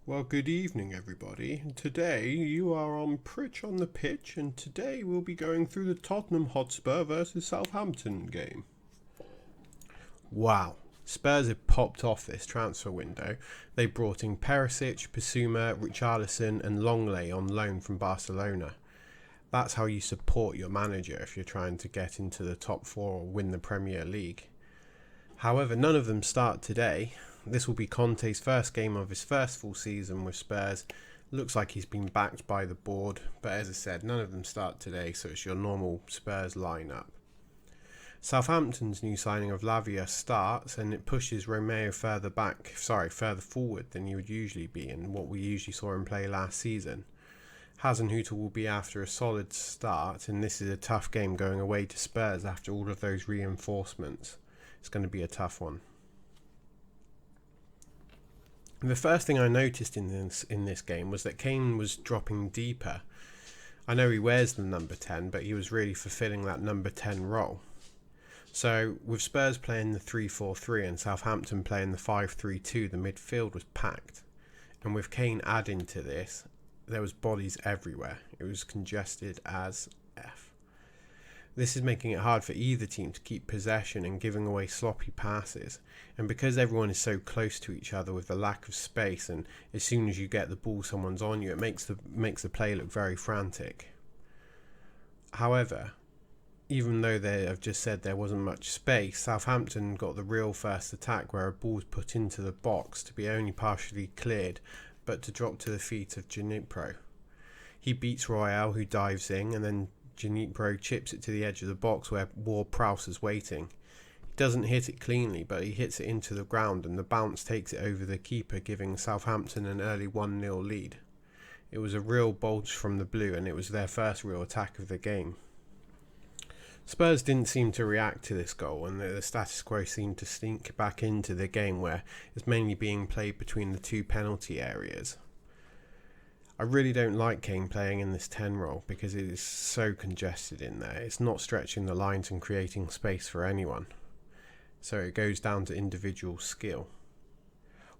Well, good evening, everybody. Today you are on Pritch on the Pitch, and today we'll be going through the Tottenham Hotspur versus Southampton game. Wow, Spurs have popped off this transfer window. They brought in Perisic, Bissouma, Richarlison, and Longley on loan from Barcelona. That's how you support your manager if you're trying to get into the top four or win the Premier League. However, none of them start today. This will be Conte's first game of his first full season with Spurs. Looks like he's been backed by the board, but as I said, none of them start today, so it's your normal Spurs lineup. Southampton's new signing of Lavia starts, and it pushes Romeo further forward than he would usually be, and what we usually saw him play last season. Hasenhüttl will be after a solid start, and this is a tough game going away to Spurs after all of those reinforcements. It's going to be a tough one. The first thing I noticed in this game was that Kane was dropping deeper. I know he wears the number 10, but he was really fulfilling that number 10 role. So with Spurs playing the 3-4-3 and Southampton playing the 5-3-2, the midfield was packed. And with Kane adding to this, there was bodies everywhere. It was congested as F. This is making it hard for either team to keep possession and giving away sloppy passes. And because everyone is so close to each other with the lack of space, and as soon as you get the ball someone's on you, it makes the play look very frantic. However, even though they have just said there wasn't much space, Southampton got the real first attack where a ball was put into the box to be only partially cleared, but to drop to the feet of Dnipro. He beats Royale, who dives in, and then Dnipro chips it to the edge of the box where Ward-Prowse is waiting. He doesn't hit it cleanly, but he hits it into the ground, and the bounce takes it over the keeper, giving Southampton an early 1-0 lead. It was a real bulge from the blue, and it was their first real attack of the game. Spurs didn't seem to react to this goal, and the status quo seemed to sneak back into the game where it's mainly being played between the two penalty areas. I really don't like Kane playing in this 10 role because it is so congested in there. It's not stretching the lines and creating space for anyone. So it goes down to individual skill.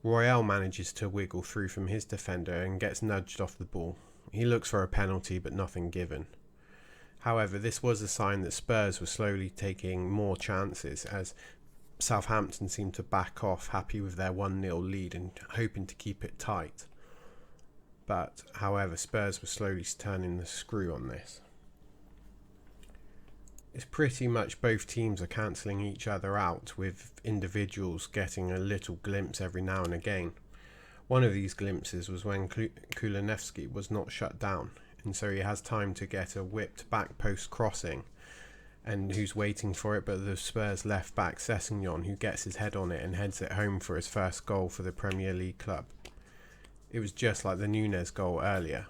Royale manages to wiggle through from his defender and gets nudged off the ball. He looks for a penalty but nothing given. However, this was a sign that Spurs were slowly taking more chances as Southampton seemed to back off, happy with their 1-0 lead and hoping to keep it tight. But, however, Spurs were slowly turning the screw on this. It's pretty much both teams are cancelling each other out, with individuals getting a little glimpse every now and again. One of these glimpses was when Kulusevski was not shut down, and so he has time to get a whipped back post crossing, and who's waiting for it but the Spurs left back Sessegnon, who gets his head on it and heads it home for his first goal for the Premier League club. It was just like the Nunes goal earlier.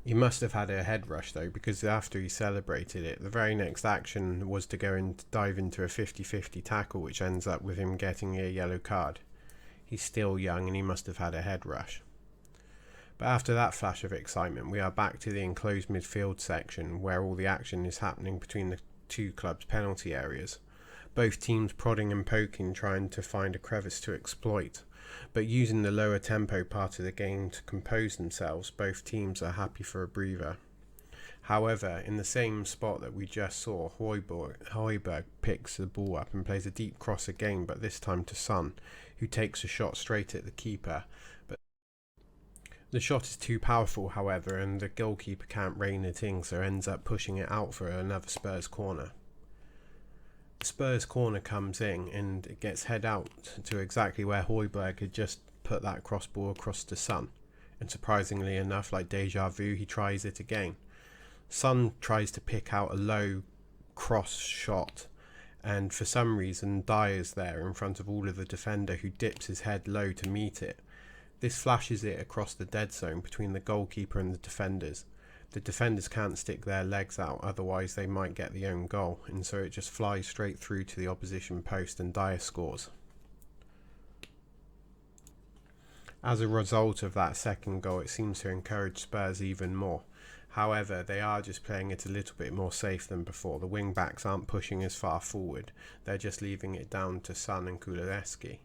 He must have had a head rush though, because after he celebrated it, the very next action was to go and dive into a 50-50 tackle, which ends up with him getting a yellow card. He's still young and he must have had a head rush. But after that flash of excitement, we are back to the enclosed midfield section where all the action is happening between the two clubs' penalty areas. Both teams prodding and poking, trying to find a crevice to exploit. But using the lower tempo part of the game to compose themselves, both teams are happy for a breather. However, in the same spot that we just saw, Højbjerg picks the ball up and plays a deep cross again, but this time to Son, who takes a shot straight at the keeper. But the shot is too powerful, however, and the goalkeeper can't rein it in, so ends up pushing it out for another Spurs corner. The Spurs corner comes in and it gets head out to exactly where Højbjerg had just put that cross ball across to Son. And surprisingly enough, like deja vu, he tries it again. Son tries to pick out a low cross shot, and for some reason Dyer's there in front of all of the defender, who dips his head low to meet it. This flashes it across the dead zone between the goalkeeper and the defenders. The defenders can't stick their legs out, otherwise they might get the own goal, and so it just flies straight through to the opposition post and Dyer scores. As a result of that second goal, it seems to encourage Spurs even more. However, they are just playing it a little bit more safe than before. The wing backs aren't pushing as far forward, they're just leaving it down to Son and Kulusevski.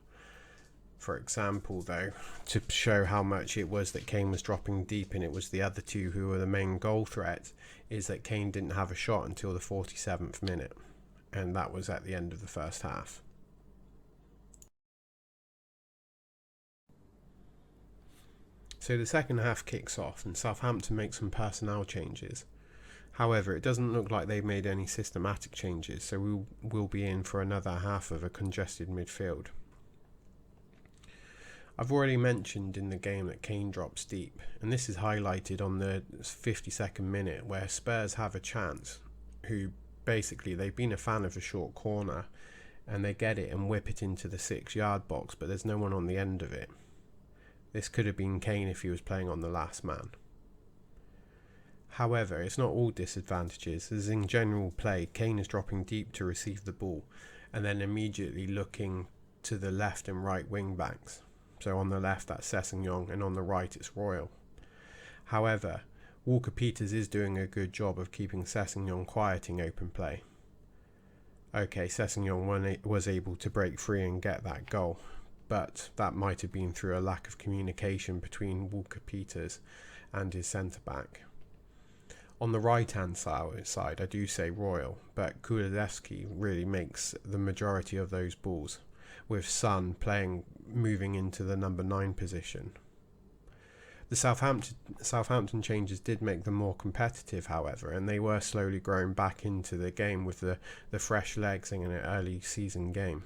for example, though, to show how much it was that Kane was dropping deep and it was the other two who were the main goal threat, is that Kane didn't have a shot until the 47th minute, and that was at the end of the first half. So the second half kicks off and Southampton make some personnel changes. However, it doesn't look like they've made any systematic changes, so we will be in for another half of a congested midfield. I've already mentioned in the game that Kane drops deep, and this is highlighted on the 52nd minute where Spurs have a chance, who basically they've been a fan of a short corner, and they get it and whip it into the 6-yard box, but there's no one on the end of it. This could have been Kane if he was playing on the last man. However, it's not all disadvantages, as in general play, Kane is dropping deep to receive the ball and then immediately looking to the left and right wing backs. So on the left that's Sessegnon and on the right it's Royal. However, Walker-Peters is doing a good job of keeping Sessegnon quieting open play. Okay, Sessegnon was able to break free and get that goal, but that might have been through a lack of communication between Walker-Peters and his centre-back. On the right-hand side, I do say Royal, but Kulusevski really makes the majority of those balls, with Son moving into the number 9 position. The Southampton changes did make them more competitive, however, and they were slowly growing back into the game with the fresh legs in an early season game.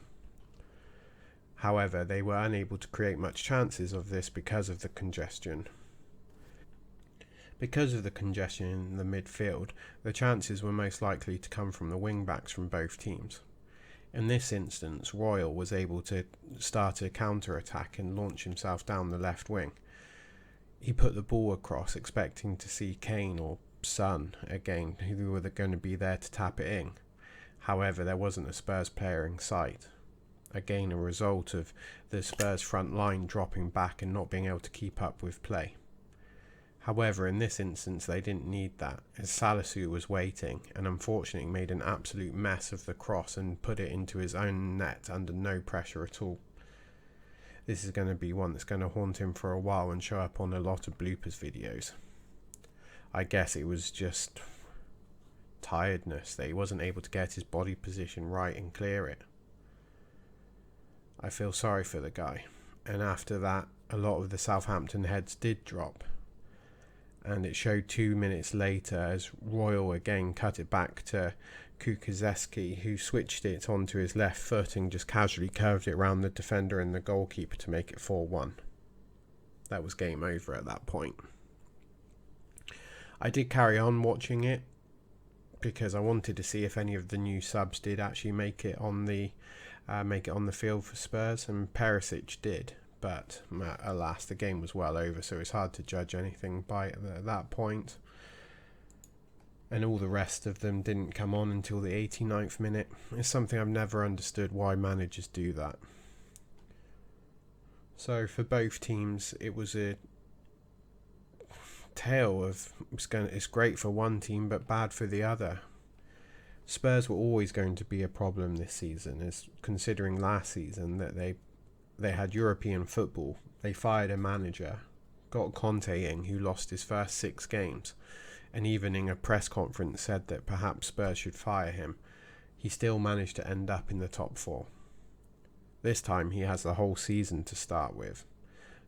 However, they were unable to create much chances of this because of the congestion. Because of the congestion in the midfield, the chances were most likely to come from the wing-backs from both teams. In this instance, Royal was able to start a counter-attack and launch himself down the left wing. He put the ball across, expecting to see Kane or Son again, who were going to be there to tap it in. However, there wasn't a Spurs player in sight. Again, a result of the Spurs front line dropping back and not being able to keep up with play. However, in this instance, they didn't need that, as Salisu was waiting and unfortunately made an absolute mess of the cross and put it into his own net under no pressure at all. This is going to be one that's going to haunt him for a while and show up on a lot of bloopers videos. I guess it was just tiredness that he wasn't able to get his body position right and clear it. I feel sorry for the guy, and after that, a lot of the Southampton heads did drop. And it showed 2 minutes later as Royal again cut it back to Kulusevski, who switched it onto his left foot and just casually curved it around the defender and the goalkeeper to make it 4-1. That was game over at that point. I did carry on watching it because I wanted to see if any of the new subs did actually make it on the field for Spurs, and Perisic did. But alas, the game was well over, so it's hard to judge anything by at that point. And all the rest of them didn't come on until the 89th minute. It's something I've never understood why managers do that. So for both teams, it was a tale of it's great for one team but bad for the other. Spurs were always going to be a problem this season, as considering last season that they had European football. They fired a manager, got Conte in, who lost his first 6 games, and even in a press conference said that perhaps Spurs should fire him. He still managed to end up in the top 4. This time he has the whole season to start with,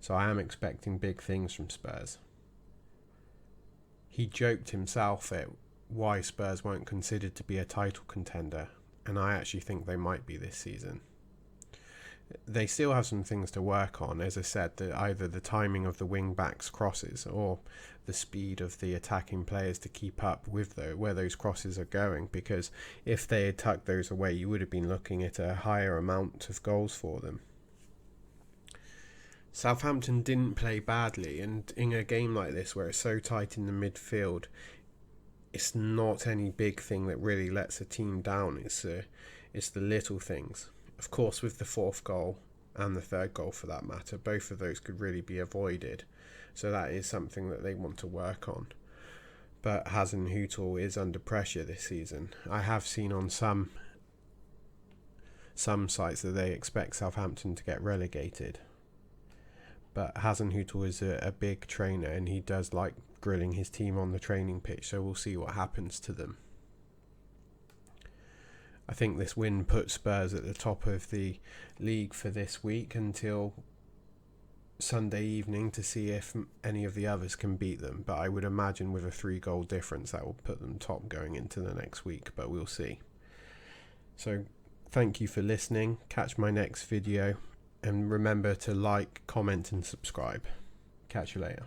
so I am expecting big things from Spurs. He joked himself at why Spurs weren't considered to be a title contender, and I actually think they might be this season. They still have some things to work on, as I said, either the timing of the wing-backs' crosses or the speed of the attacking players to keep up with where those crosses are going, because if they had tucked those away, you would have been looking at a higher amount of goals for them. Southampton didn't play badly, and in a game like this where it's so tight in the midfield, it's not any big thing that really lets a team down. It's the little things. Of course, with the 4th goal and the 3rd goal for that matter, both of those could really be avoided. So that is something that they want to work on. But Hasenhüttl is under pressure this season. I have seen on some sites that they expect Southampton to get relegated. But Hasenhüttl is a big trainer, and he does like grilling his team on the training pitch, so we'll see what happens to them. I think this win puts Spurs at the top of the league for this week until Sunday evening to see if any of the others can beat them. But I would imagine with a 3-goal difference that will put them top going into the next week, but we'll see. So thank you for listening. Catch my next video, and remember to like, comment and subscribe. Catch you later.